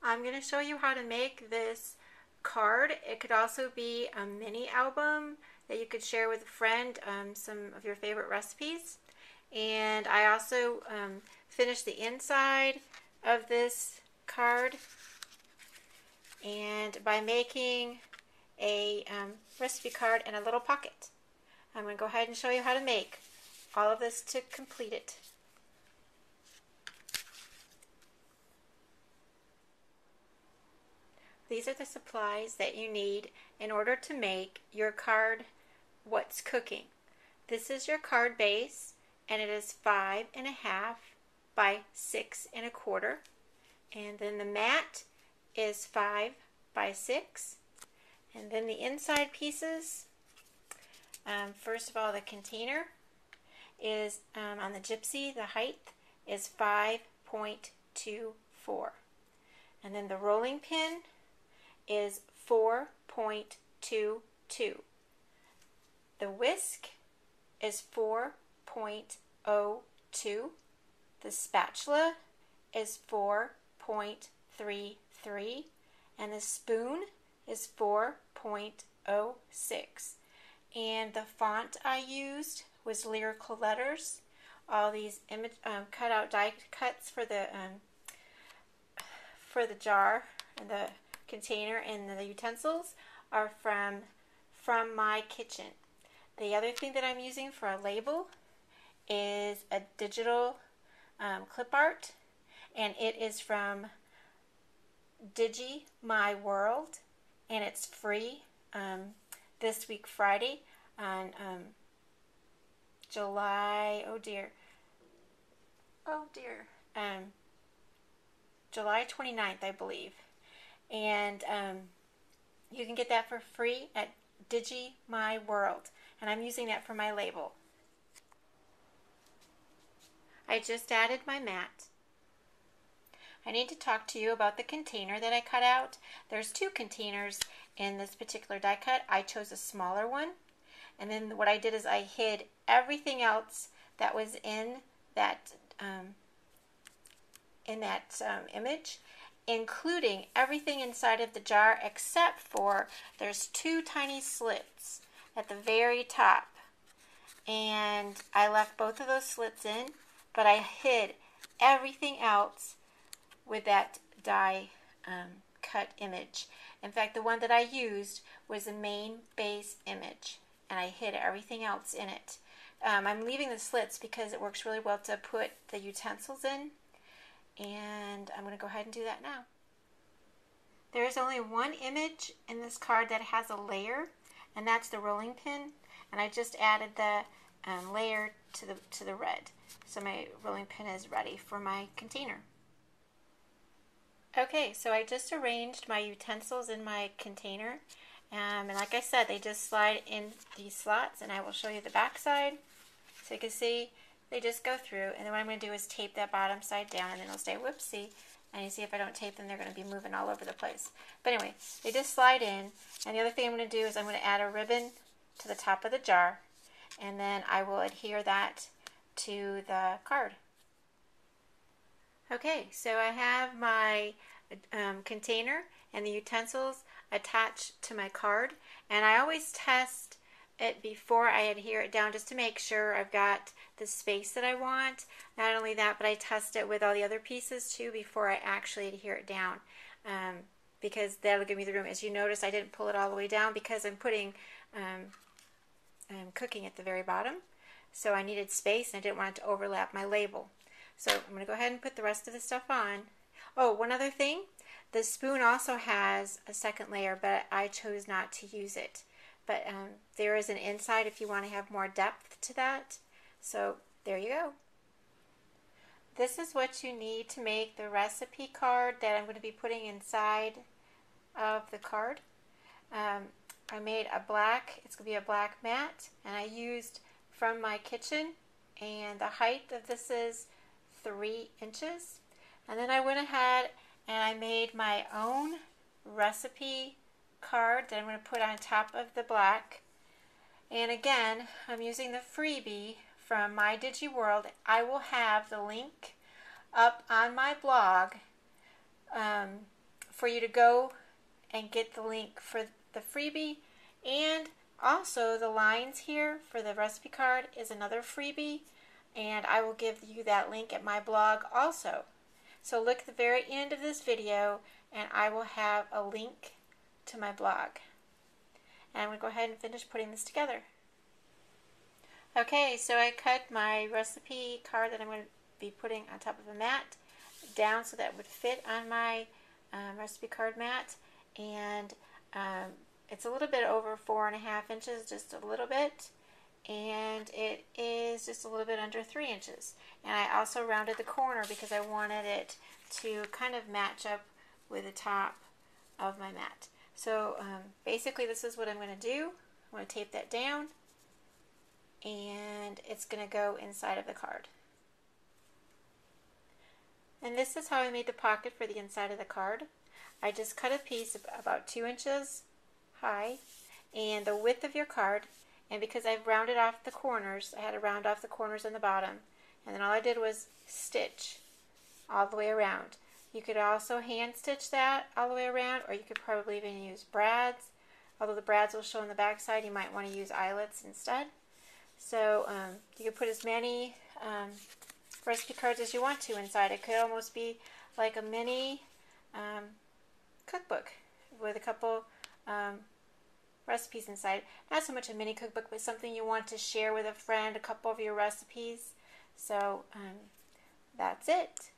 I'm going to show you how to make this card. It could also be a mini album that you could share with a friend, some of your favorite recipes. And I also finished the inside of this card and by making a recipe card and a little pocket. I'm going to go ahead and show you how to make all of this to complete it. These are the supplies that you need in order to make your card What's Cooking. This is your card base, and it is 5.5 by 6.25, and then the mat is 5 by 6, and then the inside pieces. First of all, the container is on the gypsy. The height is 5.24, and then the rolling pin is 4.22. The whisk is 4.02. The spatula is 4.33, and the spoon is 4.06. And the font I used was Lyrical Letters. All these cut out die cuts for the jar and the container and the utensils are from my kitchen. The other thing that I'm using for a label is a digital clip art, and it is from My World, and it's free this week Friday on July July 29th, I believe. And you can get that for free at My World, and I'm using that for my label. I just added my mat. I need to talk to you about the container that I cut out. There's two containers in this particular die cut. I chose a smaller one, and then what I did is I hid everything else that was in that image, including everything inside of the jar except for there's two tiny slits at the very top, and I left both of those slits in, but I hid everything else with that die cut image. In fact, the one that I used was a main base image, and I hid everything else in it. I'm leaving the slits because it works really well to put the utensils in, and I'm going to go ahead and do that now. There is only one image in this card that has a layer, and that's the rolling pin, and I just added the layer to the red. So my rolling pin is ready for my container. Okay, so I just arranged my utensils in my container, and like I said, they just slide in these slots, and I will show you the back side. So you can see they just go through, and then what I'm going to do is tape that bottom side down, and then it'll stay whoopsie. And you see if I don't tape them, they're going to be moving all over the place. But anyway, they just slide in, and the other thing I'm going to do is I'm going to add a ribbon to the top of the jar, and then I will adhere that to the card. Okay, so I have my container and the utensils attached to my card, and I always test it before I adhere it down just to make sure I've got the space that I want. Not only that, but I test it with all the other pieces too before I actually adhere it down, because that'll give me the room. As you notice, I didn't pull it all the way down because I'm putting cooking at the very bottom, so I needed space and I didn't want it to overlap my label. So I'm going to go ahead and put the rest of the stuff on. Oh, one other thing, the spoon also has a second layer, but I chose not to use it. But there is an inside if you want to have more depth to that. So there you go. This is what you need to make the recipe card that I'm going to be putting inside of the card. I made a black, it's going to be a black mat, and I used from my kitchen, and the height of this is 3 inches. And then I went ahead and I made my own recipe card that I'm going to put on top of the black. And again, I'm using the freebie from My Digi World. I will have the link up on my blog for you to go and get the link for the freebie, and also the lines here for the recipe card is another freebie, and I will give you that link at my blog also. So look at the very end of this video and I will have a link to my blog. And I'm going to go ahead and finish putting this together. Okay, so I cut my recipe card that I'm going to be putting on top of a mat down so that it would fit on my recipe card mat, and it's a little bit over 4.5 inches, just a little bit, and it is just a little bit under 3 inches. And I also rounded the corner because I wanted it to kind of match up with the top of my mat. So basically this is what I'm going to do. I'm going to tape that down, and it's going to go inside of the card. And this is how I made the pocket for the inside of the card. I just cut a piece about 2 inches high and the width of your card, and because I've rounded off the corners, I had to round off the corners on the bottom, and then all I did was stitch all the way around. You could also hand stitch that all the way around, or you could probably even use brads. Although the brads will show on the back side, you might want to use eyelets instead. So you could put as many recipe cards as you want to inside. It could almost be like a mini cookbook with a couple recipes inside. Not so much a mini cookbook, but something you want to share with a friend, a couple of your recipes. So that's it.